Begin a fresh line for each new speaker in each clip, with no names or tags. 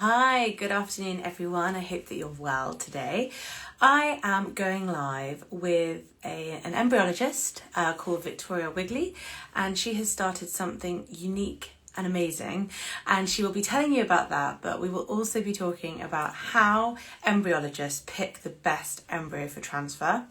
Hi, good afternoon everyone. I hope that you're well today. I am going live with an embryologist called Victoria Wigley, and she has started something unique and amazing, and she will be telling you about that, but we will also be talking about how embryologists pick the best embryo for transfer,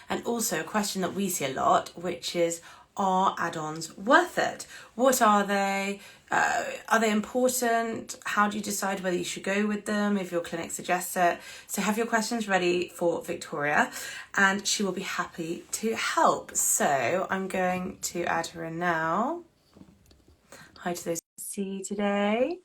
and also a question that we see a lot, which is, are add-ons worth it? What are they? Are they important? How do you decide whether you should go with them if your clinic suggests it? So have your questions ready for Victoria and she will be happy to help. So I'm going to add her in now. Hi to those who see today.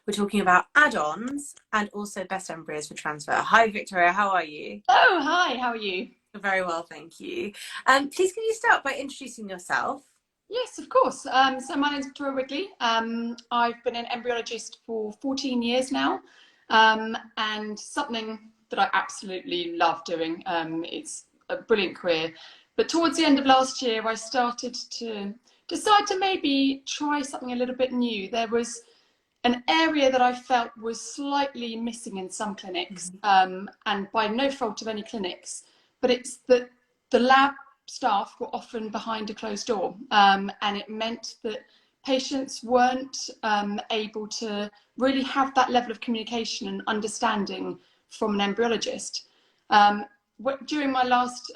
We're talking about add-ons and also best embryos for transfer. Hi Victoria, how are you?
Oh, hi, how are you?
Very well, thank you. Please can you start by introducing yourself?
Yes, of course. So my name's Victoria Wigley. I've been an embryologist for 14 years now, and something that I absolutely love doing. It's a brilliant career. But towards the end of last year, I started to decide to maybe try something a little bit new. There was an area that I felt was slightly missing in some clinics, and by no fault of any clinics, but it's that the lab staff were often behind a closed door, and it meant that patients weren't able to really have that level of communication and understanding from an embryologist. During my last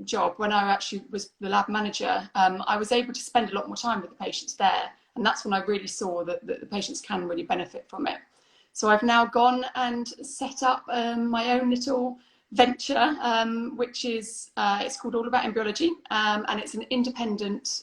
job, when I actually was the lab manager, I was able to spend a lot more time with the patients there. And that's when I really saw that the patients can really benefit from it. So I've now gone and set up my own little venture, which is, it's called All About Embryology, and it's an independent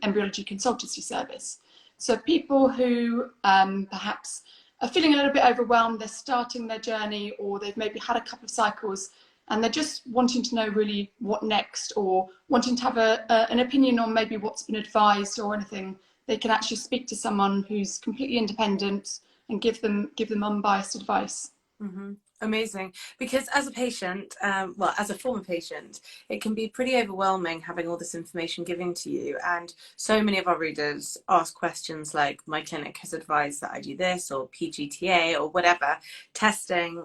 embryology consultancy service. So people who perhaps are feeling a little bit overwhelmed, they're starting their journey, or they've maybe had a couple of cycles, and they're just wanting to know really what next, or wanting to have an opinion on maybe what's been advised or anything, they can actually speak to someone who's completely independent and give them unbiased advice.
Mm-hmm. Amazing. Because as a patient, well, as a former patient, it can be pretty overwhelming having all this information given to you. And so many of our readers ask questions like, my clinic has advised that I do this, or PGTA, or whatever, testing,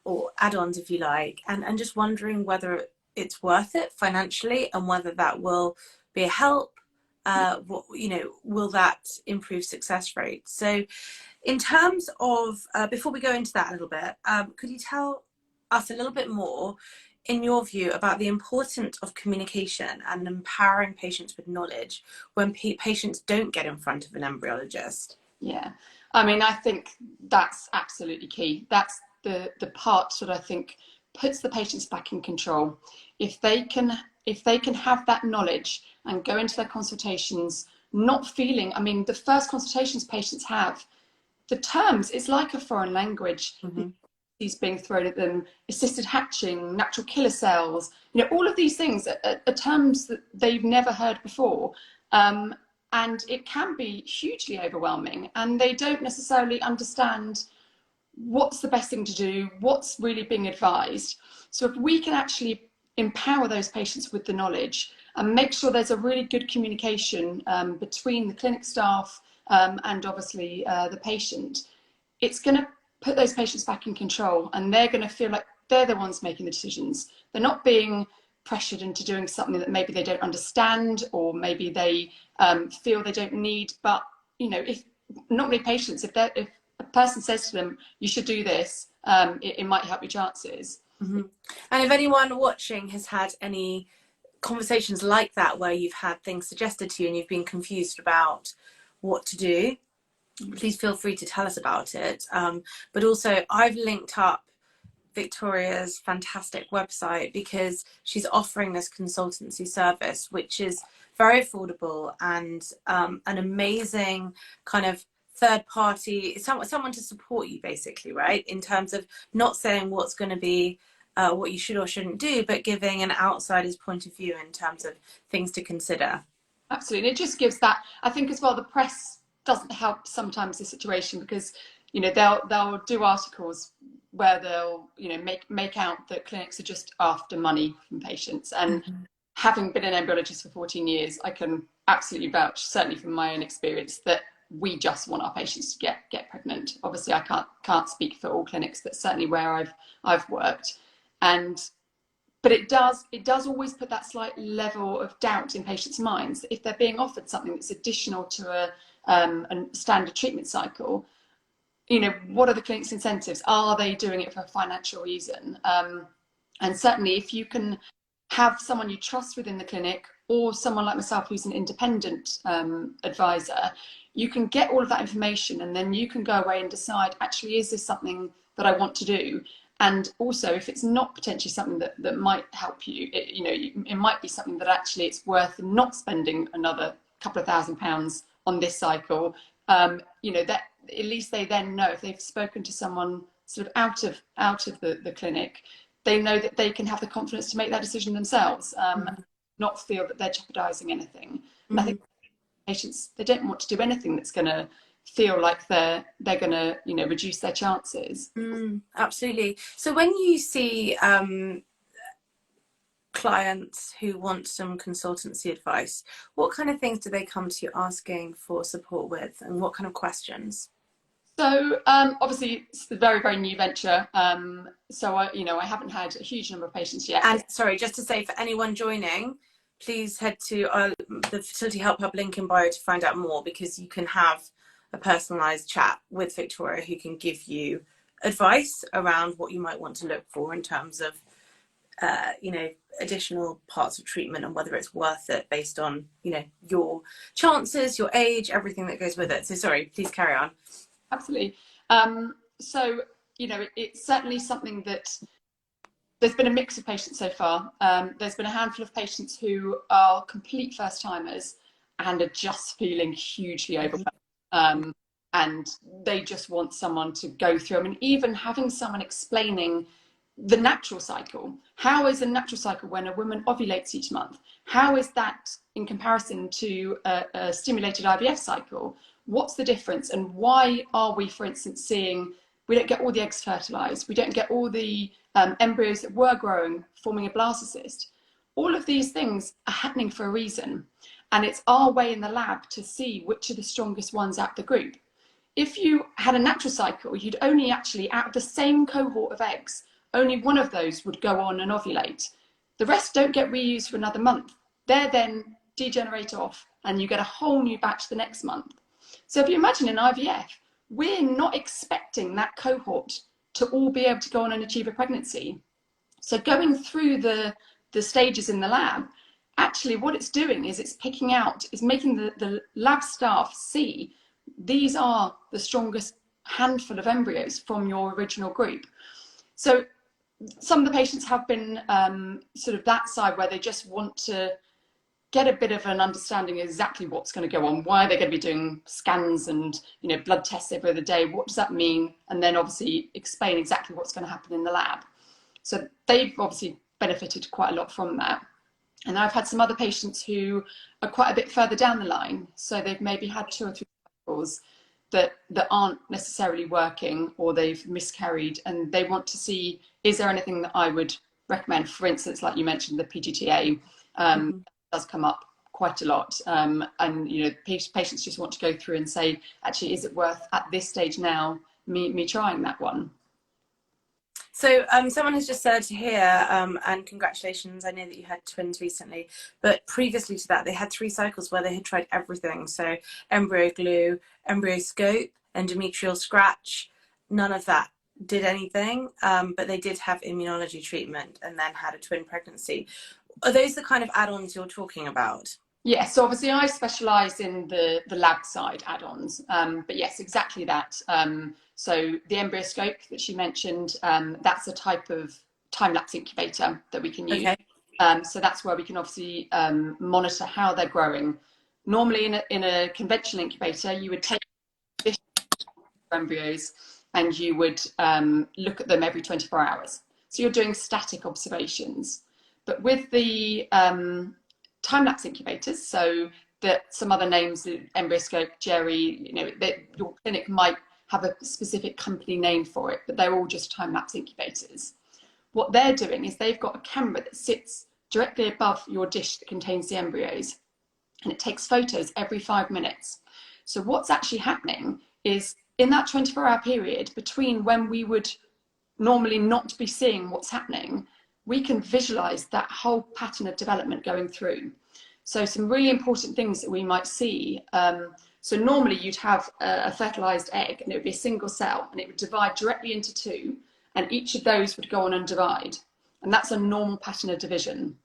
or add-ons if you like, and just wondering whether it's worth it financially and whether that will be a help. Will that improve success rate? So in terms of, before we go into that a little bit, could you tell us a little bit more, in your view, about the importance of communication and empowering patients with knowledge when patients don't get in front of an embryologist?
Yeah, I mean, I think that's absolutely key. That's the part that I think puts the patients back in control. If they can have that knowledge and go into their consultations not feeling, I mean, the first consultations patients have, the terms, it's like a foreign language.
Mm-hmm.
These being thrown at them, assisted hatching, natural killer cells, all of these things are terms that they've never heard before. And it can be hugely overwhelming, and they don't necessarily understand what's the best thing to do, what's really being advised. So if we can actually empower those patients with the knowledge and make sure there's a really good communication between the clinic staff and obviously the patient, it's going to put those patients back in control, and they're going to feel like they're the ones making the decisions. They're not being pressured into doing something that maybe they don't understand, or maybe they feel they don't need. But if not many patients, if a person says to them, you should do this, it might help your chances.
Mm-hmm. And if anyone watching has had any conversations like that, where you've had things suggested to you and you've been confused about what to do, please feel free to tell us about it. But also, I've linked up Victoria's fantastic website because she's offering this consultancy service, which is very affordable and an amazing kind of third party, someone to support you basically, right? In terms of not saying what's going to be what you should or shouldn't do, but giving an outsider's point of view in terms of things to consider.
Absolutely. And it just gives that, I think as well, the press doesn't help sometimes the situation, because they'll do articles where they'll make out that clinics are just after money from patients. And having been an embryologist for 14 years, I can absolutely vouch, certainly from my own experience, that we just want our patients to get pregnant. obviously I can't speak for all clinics, but certainly where I've worked. But it does always put that slight level of doubt in patients' minds. If they're being offered something that's additional to a standard treatment cycle, you know, what are the clinic's incentives? Are they doing it for a financial reason? And certainly if you can have someone you trust within the clinic, or someone like myself who's an independent advisor, you can get all of that information, and then you can go away and decide, actually, is this something that I want to do? And also, if it's not potentially something that might help you, it might be something that actually it's worth not spending another couple of £1,000 on this cycle. That at least they then know, if they've spoken to someone sort of out of the clinic, they know that they can have the confidence to make that decision themselves, not feel that they're jeopardising anything. And I think patients, they don't want to do anything that's going to feel like they're going to reduce their chances.
Absolutely. So when you see clients who want some consultancy advice, what kind of things do they come to you asking for support with, and what kind of questions?
So obviously it's a very, very new venture. So I haven't had a huge number of patients yet.
And sorry, just to say, for anyone joining, please head to the Fertility Help Hub link in bio to find out more, because you can have a personalised chat with Victoria, who can give you advice around what you might want to look for in terms of additional parts of treatment, and whether it's worth it based on your chances, your age, everything that goes with it. So sorry, please carry on.
Absolutely. So it's certainly something that there's been a mix of patients so far. There's been a handful of patients who are complete first timers and are just feeling hugely overwhelmed, and they just want someone to go through. I mean, even having someone explaining the natural cycle. How is a natural cycle when a woman ovulates each month? How is that in comparison to a stimulated IVF cycle? What's the difference, and why are we, for instance, seeing we don't get all the eggs fertilized, we don't get all the embryos that were growing forming a blastocyst? All of these things are happening for a reason, and it's our way in the lab to see which are the strongest ones out the group. If you had a natural cycle, you'd only actually, out of the same cohort of eggs, only one of those would go on and ovulate. The rest don't get reused for another month. They then degenerate off, and you get a whole new batch the next month. So if you imagine in IVF, we're not expecting that cohort to all be able to go on and achieve a pregnancy. So going through the stages in the lab, actually what it's doing is it's picking out, is making the lab staff see these are the strongest handful of embryos from your original group. So some of the patients have been sort of that side, where they just want to get a bit of an understanding of exactly what's going to go on, why they're going to be doing scans and blood tests every other day, what does that mean, and then obviously explain exactly what's going to happen in the lab. So they've obviously benefited quite a lot from that. And I've had some other patients who are quite a bit further down the line, so they've maybe had 2 or 3 cycles that aren't necessarily working, or they've miscarried, and they want to see, is there anything that I would recommend? For instance, like you mentioned, the PGTA does come up quite a lot, and patients just want to go through and say, actually, is it worth at this stage now me trying that one?
So someone has just said here, and congratulations, I know that you had twins recently, but previously to that they had 3 cycles where they had tried everything. So embryo glue, Embryoscope, endometrial scratch, none of that did anything, but they did have immunology treatment and then had a twin pregnancy. Are those the kind of add-ons you're talking about?
Yes, so obviously I specialise in the lab side add-ons, but yes, exactly that. So the Embryoscope that she mentioned, that's a type of time-lapse incubator that we can use. Okay. So that's where we can obviously monitor how they're growing. Normally in a conventional incubator, you would take embryos and you would look at them every 24 hours. So you're doing static observations. But with the time-lapse incubators, so that some other names, Embryoscope, Jerry, your clinic might have a specific company name for it, but they're all just time-lapse incubators. What they're doing is they've got a camera that sits directly above your dish that contains the embryos, and it takes photos every 5 minutes. So what's actually happening is in that 24-hour period between when we would normally not be seeing what's happening, we can visualize that whole pattern of development going through. So some really important things that we might see. So normally you'd have a fertilized egg, and it would be a single cell, and it would divide directly into two, and each of those would go on and divide. And that's a normal pattern of division.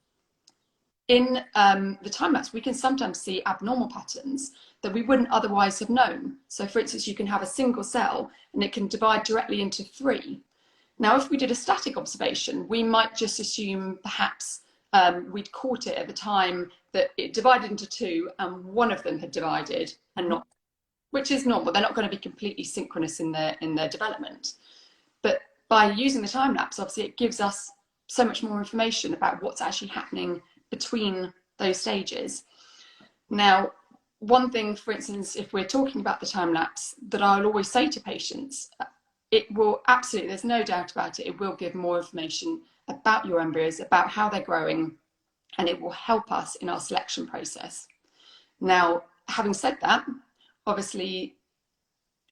In the time lapse, we can sometimes see abnormal patterns that we wouldn't otherwise have known. So for instance, you can have a single cell and it can divide directly into three. Now, if we did a static observation, we might just assume perhaps we'd caught it at the time that it divided into two and one of them had divided and not, which is normal. They're not going to be completely synchronous in their development. But by using the time lapse, obviously it gives us so much more information about what's actually happening between those stages. Now, one thing, for instance, if we're talking about the time lapse, that I'll always say to patients, it will absolutely, there's no doubt about it, it will give more information about your embryos, about how they're growing, and it will help us in our selection process. Now, having said that, obviously,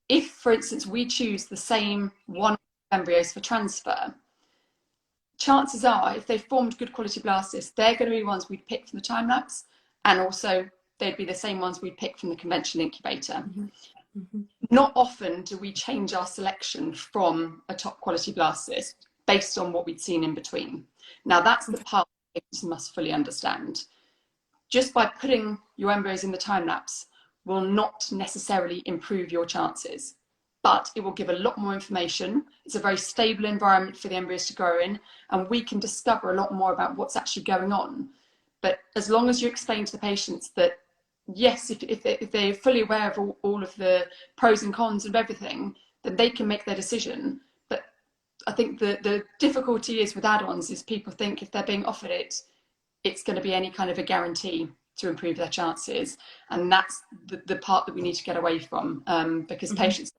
if, for instance, we choose the same one embryos for transfer, chances are, if they've formed good quality blastocysts, they're going to be ones we'd pick from the time lapse, and also they'd be the same ones we'd pick from the conventional incubator. Not often do we change our selection from a top quality blastocyst based on what we'd seen in between. Now, that's the part patients must fully understand. Just by putting your embryos in the time lapse will not necessarily improve your chances, but it will give a lot more information. It's a very stable environment for the embryos to grow in, and we can discover a lot more about what's actually going on. But as long as you explain to the patients that, yes, if they're fully aware of all of the pros and cons of everything, then they can make their decision. But I think the difficulty is with add-ons is people think if they're being offered it, it's going to be any kind of a guarantee to improve their chances. And that's the part that we need to get away from, because patients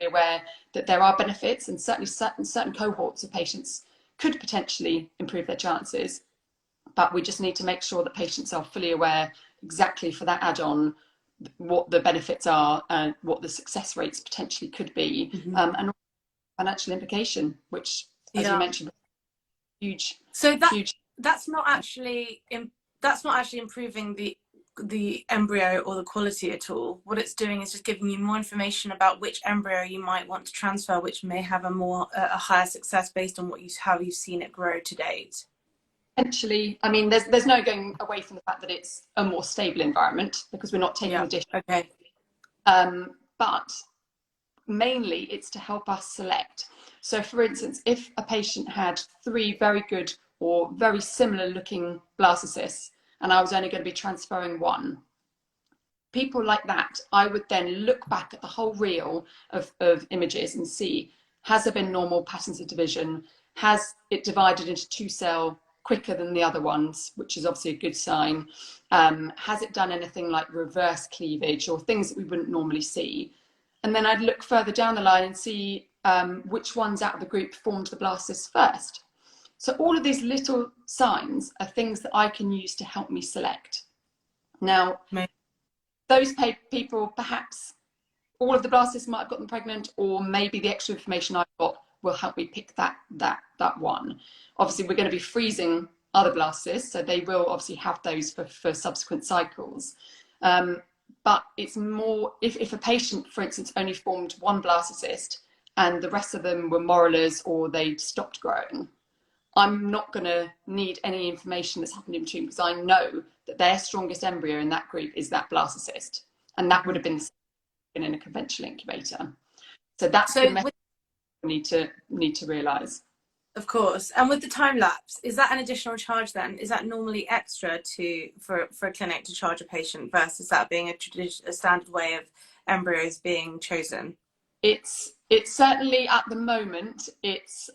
are aware that there are benefits, and certainly certain cohorts of patients could potentially improve their chances. But we just need to make sure that patients are fully aware exactly for that add-on what the benefits are and what the success rates potentially could be, and financial implication, which, as you mentioned, huge.
So
huge.
that's not actually improving the embryo or the quality at all. What it's doing is just giving you more information about which embryo you might want to transfer, which may have a higher success based on how you've seen it grow to date.
Essentially, I mean, there's no going away from the fact that it's a more stable environment because we're not taking the dish.
Okay.
But mainly it's to help us select. So for instance, if a patient had 3 very good or very similar looking blastocysts and I was only going to be transferring 1, people like that, I would then look back at the whole reel of images and see, has there been normal patterns of division? Has it divided into 2-cell quicker than the other ones, which is obviously a good sign? Has it done anything like reverse cleavage or things that we wouldn't normally see? And then I'd look further down the line and see which ones out of the group formed the blastocysts first. So all of these little signs are things that I can use to help me select. Now, those people, perhaps all of the blastocysts might have gotten pregnant, or maybe the extra information I've got will help me pick that one. Obviously, we're going to be freezing other blastocysts, so they will obviously have those for subsequent cycles. But it's more, if a patient, for instance, only formed 1 blastocyst and the rest of them were morulars or they stopped growing, I'm not going to need any information that's happened in between, because I know that their strongest embryo in that group is that blastocyst, and that would have been in a conventional incubator. So that's the method we need to realise.
Of course. And with the time lapse, is that an additional charge then? Is that normally extra for a clinic to charge a patient versus that being a standard way of embryos being chosen?
It's certainly, at the moment, it's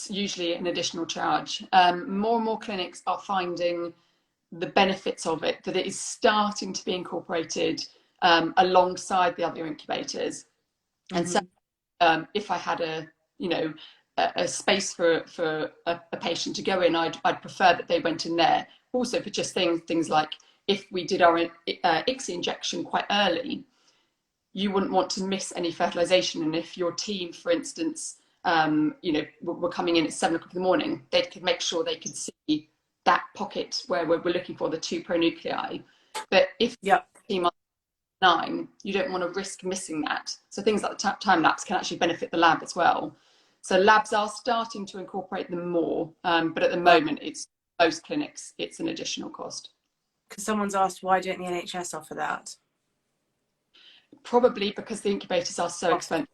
usually an additional charge. More and more clinics are finding the benefits of it, that it is starting to be incorporated alongside the other incubators. And so if I had a space for a patient to go in, I'd prefer that they went in there. Also for just things like if we did our ICSI injection quite early, you wouldn't want to miss any fertilization. And if your team, for instance, you know, were coming in at 7 o'clock in the morning, they could make sure they could see that pocket where we're looking for the 2 pronuclei. But if the team are 9, you don't want to risk missing that. So things like the time lapse can actually benefit the lab as well. So labs are starting to incorporate them more, but at the moment, it's most clinics, it's an additional cost.
Because someone's asked, why don't the NHS offer that?
Probably because the incubators are so expensive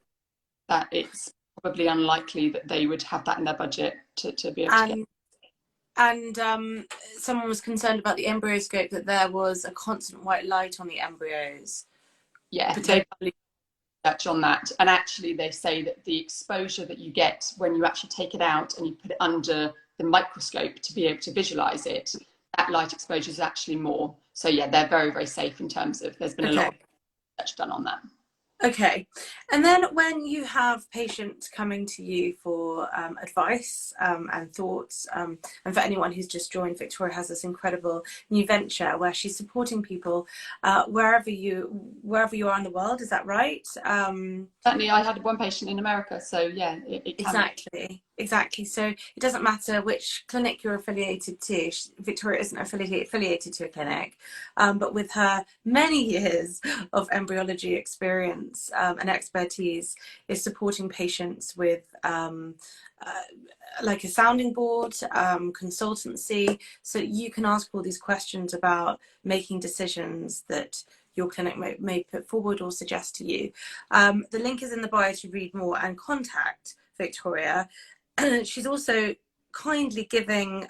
that it's probably unlikely that they would have that in their budget to be able to get.
And someone was concerned about the Embryoscope, that there was a constant white light on the embryos.
Yeah, they've done research on that. And actually they say that the exposure that you get when you actually take it out and you put it under the microscope to be able to visualize it, that light exposure is actually more. So yeah, they're very, very safe in terms of, there's been a lot of research done on that.
Okay. And then when you have patients coming to you for advice and thoughts, and for anyone who's just joined, Victoria has this incredible new venture where she's supporting people wherever you are in the world. Is that right?
Certainly, I had one patient in America, so yeah, it can.
Exactly. So it doesn't matter which clinic you're affiliated to. Victoria isn't affiliated to a clinic, but with her many years of embryology experience and expertise, is supporting patients with like a sounding board, consultancy, so you can ask all these questions about making decisions that your clinic may put forward or suggest to you. The link is in the bio to read more and contact Victoria. She's also kindly giving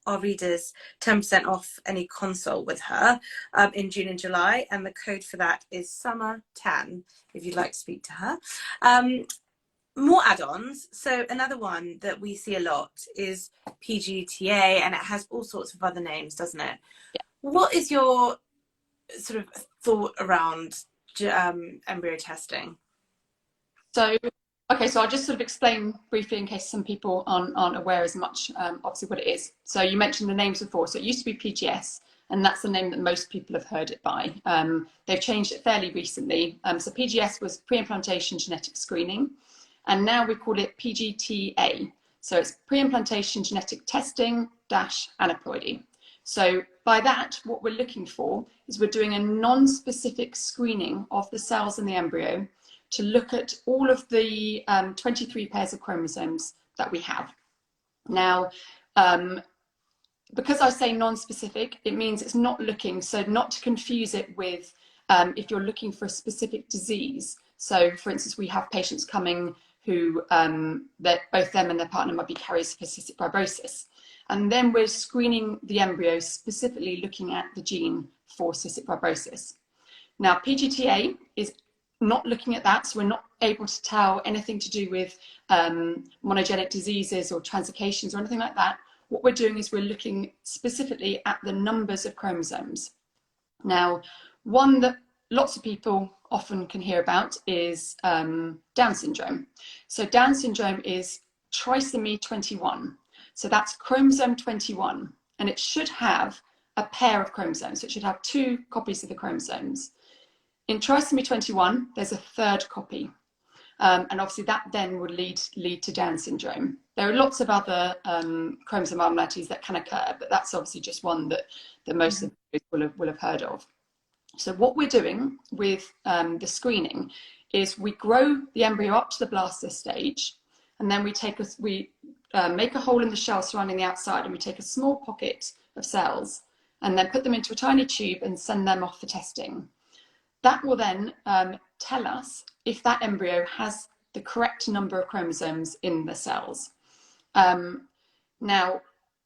our readers 10% off any consult with her in June and July, and the code for that is summer10 if you'd like to speak to her. More add-ons. So another one that we see a lot is PGTA, and it has all sorts of other names, doesn't it?
Yeah.
What is your sort of thought around embryo testing?
So, okay, so I'll just sort of explain briefly in case some people aren't aware as much, obviously, what it is. So you mentioned the names before. So it used to be PGS, and that's the name that most people have heard it by. They've changed it fairly recently. So PGS was pre-implantation genetic screening, and now we call it PGTA. So it's pre-implantation genetic testing - aneuploidy. So by that, what we're looking for is we're doing a non-specific screening of the cells in the embryo to look at all of the 23 pairs of chromosomes that we have. Now, because I say non-specific, it means it's not looking, so not to confuse it with if you're looking for a specific disease. So for instance, we have patients coming who, that both them and their partner might be carriers for cystic fibrosis. And then we're screening the embryo specifically looking at the gene for cystic fibrosis. Now, PGTA is not looking at that, so we're not able to tell anything to do with monogenic diseases or translocations or anything like that. What we're doing is we're looking specifically at the numbers of chromosomes. Now, one that lots of people often can hear about is Down syndrome. So Down syndrome is trisomy 21. So that's chromosome 21, and it should have a pair of chromosomes. So it should have 2 copies of the chromosomes. In trisomy 21, there's a 3rd copy. And obviously that then would lead to Down syndrome. There are lots of other chromosome abnormalities that can occur, but that's obviously just one that most of you will have heard of. So what we're doing with the screening is we grow the embryo up to the blaster stage, and then we make a hole in the shell surrounding the outside, and we take a small pocket of cells and then put them into a tiny tube and send them off for testing. That will then tell us if that embryo has the correct number of chromosomes in the cells. Now,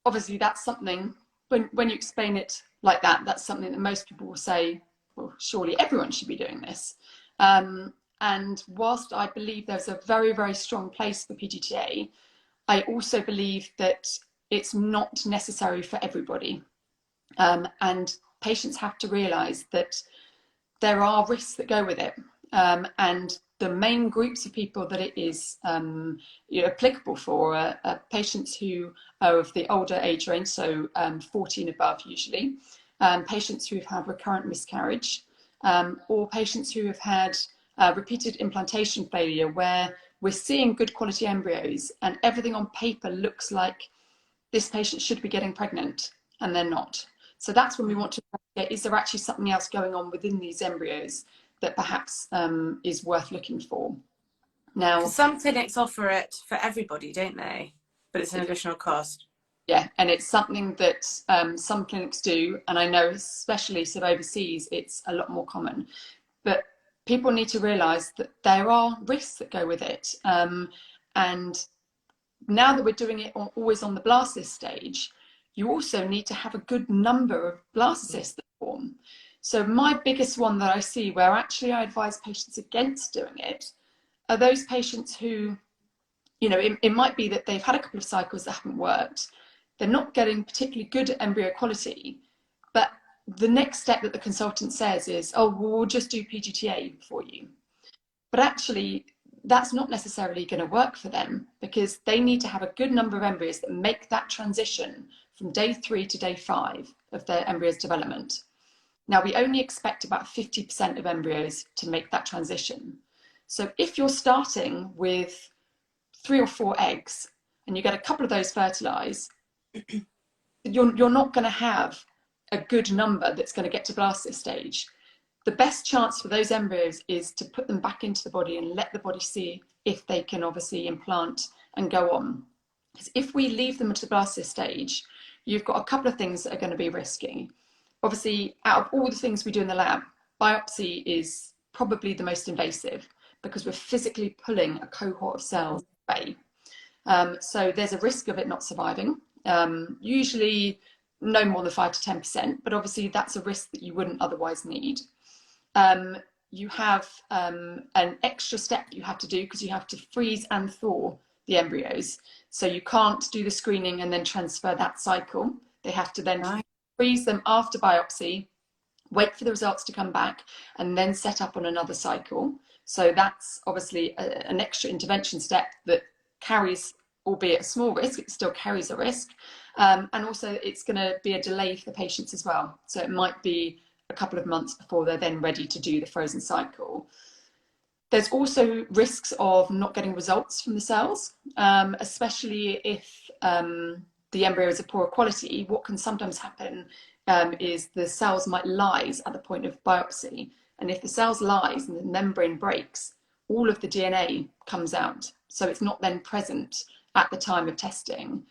obviously that's something, when you explain it like that, that's something that most people will say, well, surely everyone should be doing this. And whilst I believe there's a very, very strong place for PGTA, I also believe that it's not necessary for everybody. And patients have to realise that there are risks that go with it. And the main groups of people that it is applicable for are patients who are of the older age range, so 14 above usually, patients who've had recurrent miscarriage, or patients who have had repeated implantation failure, where we're seeing good quality embryos and everything on paper looks like this patient should be getting pregnant and they're not. So that's when we want to investigate, is there actually something else going on within these embryos that perhaps is worth looking for? Now,
because some clinics offer it for everybody, don't they? But it's an additional cost.
yeah, and it's something that some clinics do, and I know especially sort of overseas, it's a lot more common. But people need to realise that there are risks that go with it. And now that we're doing it always on the blastocyst stage, you also need to have a good number of blastocysts that form. So my biggest one that I see where actually I advise patients against doing it are those patients who, you know, it might be that they've had a couple of cycles that haven't worked. They're not getting particularly good embryo quality, but the next step that the consultant says is, oh, well, we'll just do PGTA for you. But actually, that's not necessarily going to work for them, because they need to have a good number of embryos that make that transition from day 3 to day 5 of their embryo's development. Now, we only expect about 50% of embryos to make that transition. So if you're starting with 3 or 4 eggs and you get a couple of those fertilized, you're not going to have a good number that's going to get to blastocyst stage. The best chance for those embryos is to put them back into the body and let the body see if they can obviously implant and go on. Because if we leave them at the blastocyst stage, you've got a couple of things that are going to be risky. Obviously, out of all the things we do in the lab, biopsy is probably the most invasive, because we're physically pulling a cohort of cells away. So there's a risk of it not surviving, usually no more than 5 to 10%, but obviously that's a risk that you wouldn't otherwise need. You have an extra step you have to do, because you have to freeze and thaw the embryos. So you can't do the screening and then transfer that cycle. They have to then freeze them after biopsy, wait for the results to come back, and then set up on another cycle. So that's obviously an extra intervention step that carries, albeit a small risk, it still carries a risk. And also it's going to be a delay for the patients as well. So it might be a couple of months before they're then ready to do the frozen cycle. There's also risks of not getting results from the cells, especially if the embryo is of poor quality. What can sometimes happen is the cells might lyse at the point of biopsy. And if the cells lyse and the membrane breaks, all of the DNA comes out. So it's not then present at the time of testing.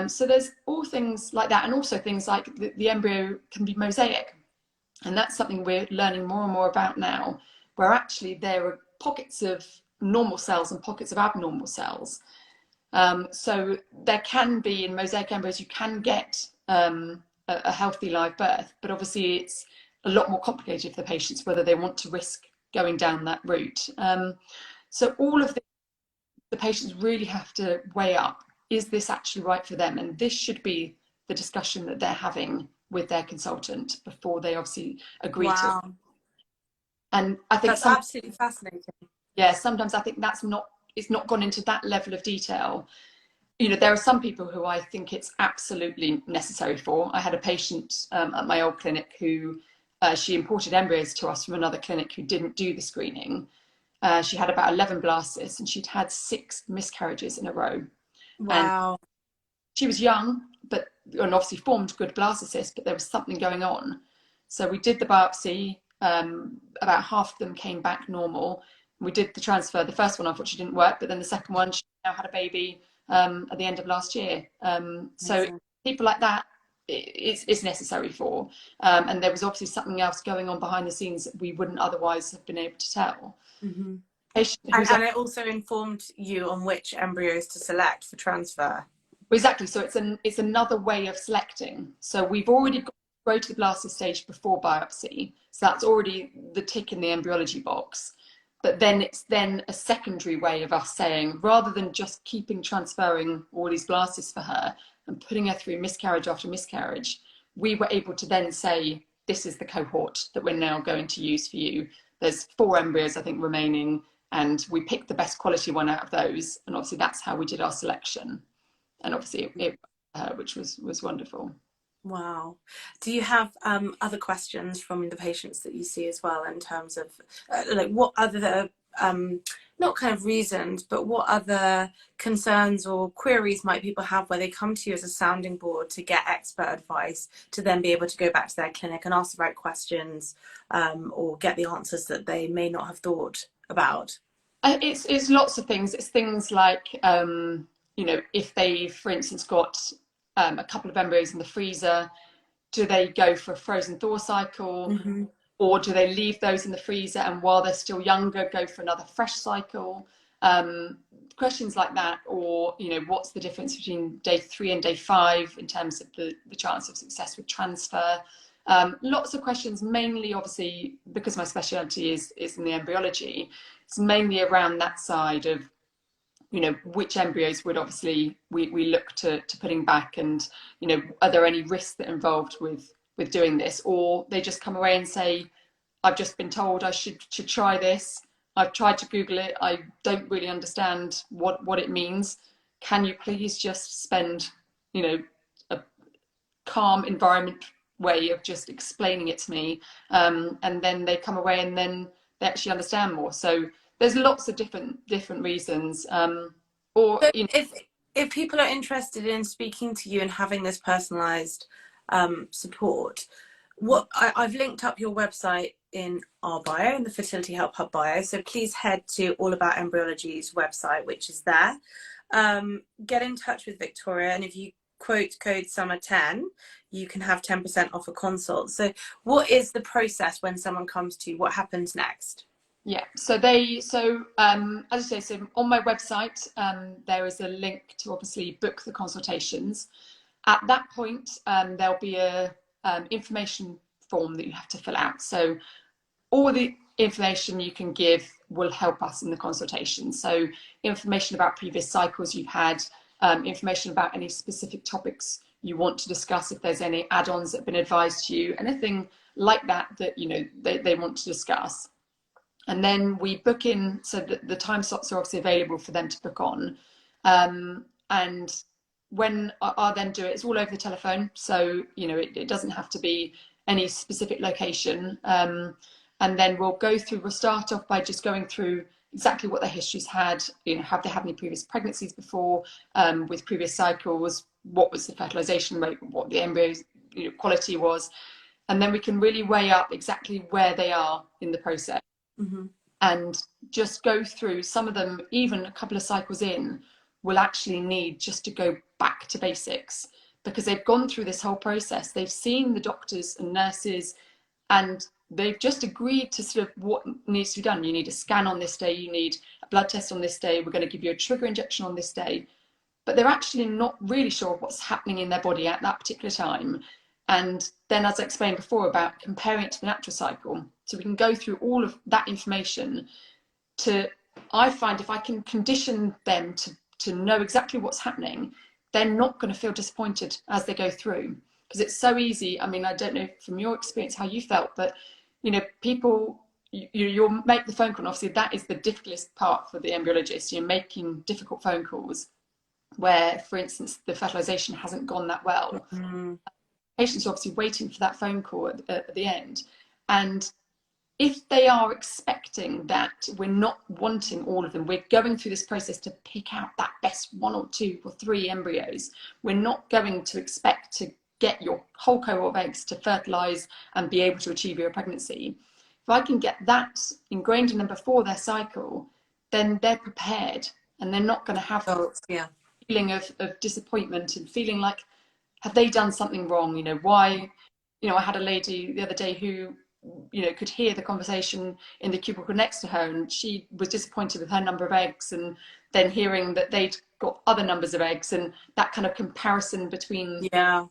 So there's all things like that, and also things like the embryo can be mosaic. And that's something we're learning more and more about now, where actually there are pockets of normal cells and pockets of abnormal cells. So there can be, in mosaic embryos, you can get a healthy live birth, but obviously it's a lot more complicated for the patients whether they want to risk going down that route. So all of the patients really have to weigh up, is this actually right for them? And this should be the discussion that they're having with their consultant before they obviously agree to it. And I think
that's absolutely fascinating.
Yeah, sometimes I think it's not gone into that level of detail. You know, there are some people who I think it's absolutely necessary for. I had a patient at my old clinic who she imported embryos to us from another clinic who didn't do the screening. She had about 11 blastocysts and she'd had 6 miscarriages in a row.
Wow.
And she was young, and obviously formed good blastocysts, but there was something going on. So we did the biopsy. About half of them came back normal. We did the transfer. The first one unfortunately didn't work, but then the second one, she now had a baby at the end of last year. So people like that, it's necessary for. And there was obviously something else going on behind the scenes that we wouldn't otherwise have been able to tell.
Mm-hmm. And it also informed you on which embryos to select for transfer.
Exactly. So it's another way of selecting. So we've already got to go to the blastocyst stage before biopsy. So that's already the tick in the embryology box. But then it's then a secondary way of us saying, rather than just keeping transferring all these blastocysts for her and putting her through miscarriage after miscarriage, we were able to then say, this is the cohort that we're now going to use for you. There's 4 embryos, I think, remaining, and we picked the best quality one out of those. And obviously that's how we did our selection. And obviously it which was wonderful.
Wow. Do you have other questions from the patients that you see as well in terms of like what other not kind of reasons, but what other concerns or queries might people have where they come to you as a sounding board to get expert advice to then be able to go back to their clinic and ask the right questions, or get the answers that they may not have thought about?
It's lots of things. It's things like, you know, if they, for instance, got a couple of embryos in the freezer, do they go for a frozen thaw cycle,
Hmm.
or do they leave those in the freezer and while they're still younger go for another fresh cycle? Questions like that, or you know, what's the difference between day 3 and day 5 in terms of the chance of success with transfer? Lots of questions, mainly obviously because my specialty is in the embryology. It's mainly around that side of, you know, which embryos would obviously we look to putting back, and you know, are there any risks that are involved with doing this, or they just come away and say, I've just been told I should try this. I've tried to Google it. I don't really understand what it means. Can you please just spend, you know, a calm environment way of just explaining it to me? And then they come away and then they actually understand more. So there's lots of different reasons. Or
So
you know,
if people are interested in speaking to you and having this personalized support, I've linked up your website in our bio, in the Fertility Help Hub bio. So please head to All About Embryology's website, which is there. Get in touch with Victoria, and if you quote code summer10, you can have 10% off a consult. So what is the process when someone comes to you? What happens next?
yeah, so as I say, so on my website, there is a link to obviously book the consultations. At that point, there'll be a information form that you have to fill out. So all the information you can give will help us in the consultation. So information about previous cycles you've had, information about any specific topics you want to discuss, if there's any add-ons that have been advised to you, anything like that that you know they want to discuss. And then we book in, so that the time slots are obviously available for them to book on. And when I then do it, it's all over the telephone. So, you know, it doesn't have to be any specific location. And then we'll start off by just going through exactly what their history's had, you know, have they had any previous pregnancies before, with previous cycles, what was the fertilization rate, what the embryo, you know, quality was. And then we can really weigh up exactly where they are in the process.
Mm-hmm.
And just go through some of them, even a couple of cycles in, will actually need just to go back to basics, because they've gone through this whole process. They've seen the doctors and nurses, and they've just agreed to sort of what needs to be done. You need a scan on this day, you need a blood test on this day, we're going to give you a trigger injection on this day. But they're actually not really sure what's happening in their body at that particular time. And then, as I explained before, about comparing it to the natural cycle, so we can go through all of that information to, I find if I can condition them to know exactly what's happening, they're not going to feel disappointed as they go through. Because it's so easy. I mean, I don't know from your experience how you felt, but you know, people, you'll make the phone call. And obviously, that is the difficult part for the embryologist. You're making difficult phone calls where, for instance, the fertilization hasn't gone that well.
Mm-hmm.
Patients are obviously waiting for that phone call at the end. And if they are expecting that we're not wanting all of them, we're going through this process to pick out that best 1 or 2 or 3 embryos, we're not going to expect to get your whole cohort of eggs to fertilize and be able to achieve your pregnancy. If I can get that ingrained in them before their cycle, then they're prepared, and they're not going to have
So, yeah.
feeling of disappointment and feeling like, have they done something wrong? You know, why? You know, I had a lady the other day who, you know, could hear the conversation in the cubicle next to her, and she was disappointed with her number of eggs, and then hearing that they'd got other numbers of eggs, and that kind of comparison between
Yeah.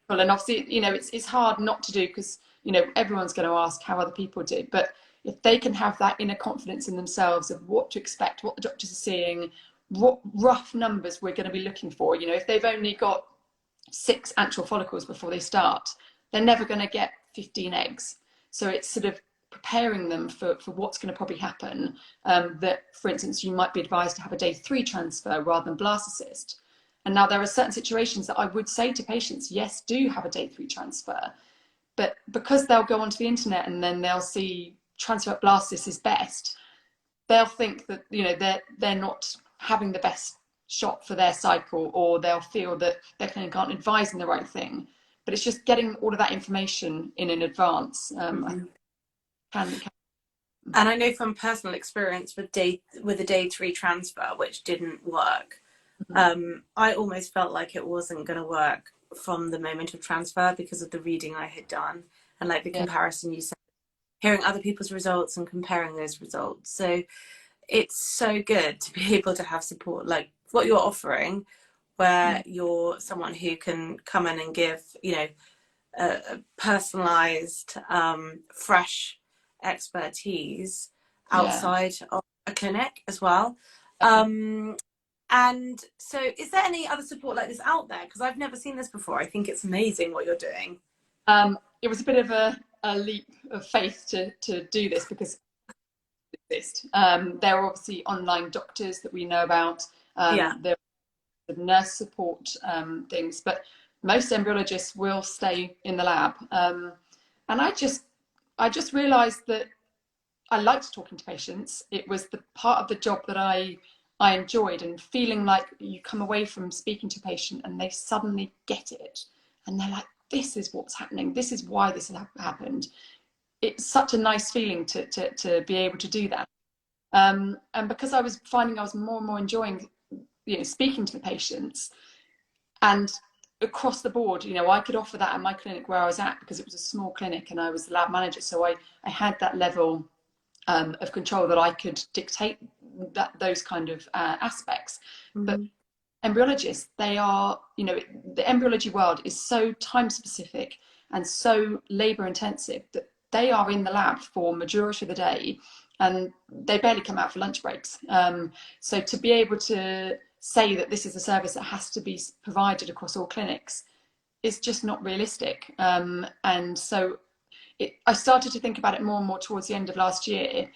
people. And obviously, you know, it's hard not to do, because you know everyone's going to ask how other people did, but if they can have that inner confidence in themselves of what to expect, what the doctors are seeing, what rough numbers we're going to be looking for. You know, if they've only got 6 antral follicles before they start, they're never going to get 15 eggs. So it's sort of preparing them for what's going to probably happen. That, for instance, you might be advised to have a day 3 transfer rather than blastocyst. And now there are certain situations that I would say to patients, yes, do have a day 3 transfer. But because they'll go onto the internet and then they'll see transfer blastocyst is best, they'll think that, you know, they're not having the best shot for their cycle, or they'll feel that their clinic aren't advising the right thing. But it's just getting all of that information in advance.
And I know from personal experience with a day 3 transfer, which didn't work, I almost felt like it wasn't going to work from the moment of transfer because of the reading I had done and like the comparison you said, hearing other people's results and comparing those results. So it's so good to be able to have support like what you're offering, where you're someone who can come in and give, you know, a personalized, fresh expertise outside of a clinic as well. And so is there any other support like this out there? Because I've never seen this before. I think it's amazing what you're doing.
It was a bit of a leap of faith to do this because there are obviously online doctors that we know about. There are nurse support things, but most embryologists will stay in the lab. And I just realized that I liked talking to patients. It was the part of the job that I enjoyed, and feeling like you come away from speaking to a patient and they suddenly get it and they're like, this is what's happening, this is why this has happened. It's such a nice feeling to be able to do that. And because I was finding I was more and more enjoying, you know, speaking to the patients, and across the board, you know, I could offer that at my clinic where I was at because it was a small clinic and I was the lab manager. So I had that level of control that I could dictate those kind of aspects. But embryologists, they are, you know, the embryology world is so time specific and so labor intensive that they are in the lab for majority of the day and they barely come out for lunch breaks. So to be able to say that this is a service that has to be provided across all clinics is just not realistic. And so I started to think about it more and more towards the end of last year,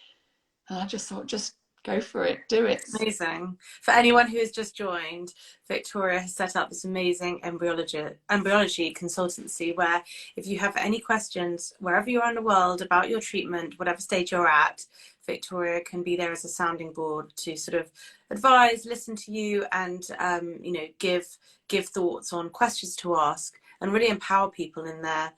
and I just thought, just go for it, do it.
Amazing. For anyone who has just joined, Victoria has set up this amazing embryology consultancy where if you have any questions wherever you are in the world about your treatment, whatever stage you're at, Victoria can be there as a sounding board to sort of advise, listen to you, and you know, give thoughts on questions to ask and really empower people in their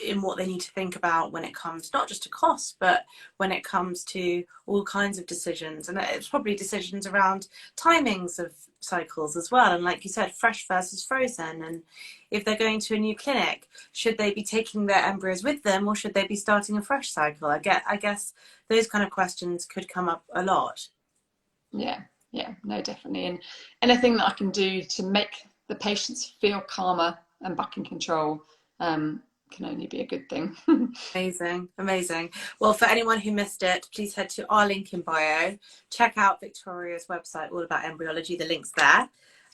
in what they need to think about when it comes not just to cost, but when it comes to all kinds of decisions. And it's probably decisions around timings of cycles as well, and like you said, fresh versus frozen, and if they're going to a new clinic, should they be taking their embryos with them or should they be starting a fresh cycle? I guess those kind of questions could come up a lot.
Yeah, no, definitely. And anything that I can do to make the patients feel calmer and back in control can only be a good thing.
Amazing. Well, for anyone who missed it, please head to our link in bio, check out Victoria's website all about embryology, the link's there.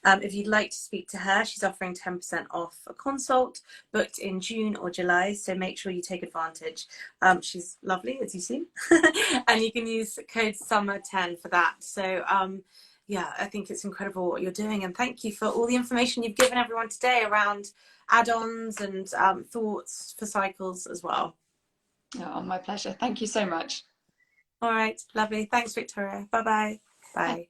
If you'd like to speak to her, she's offering 10% off a consult booked in June or July, so make sure you take advantage. She's lovely, as you see, and you can use code SUMMER10 for that. So yeah, I think it's incredible what you're doing, and thank you for all the information you've given everyone today around add-ons and thoughts for cycles as well.
Oh, my pleasure. Thank you so much.
All right, lovely. Thanks, Victoria. Bye-bye. Bye.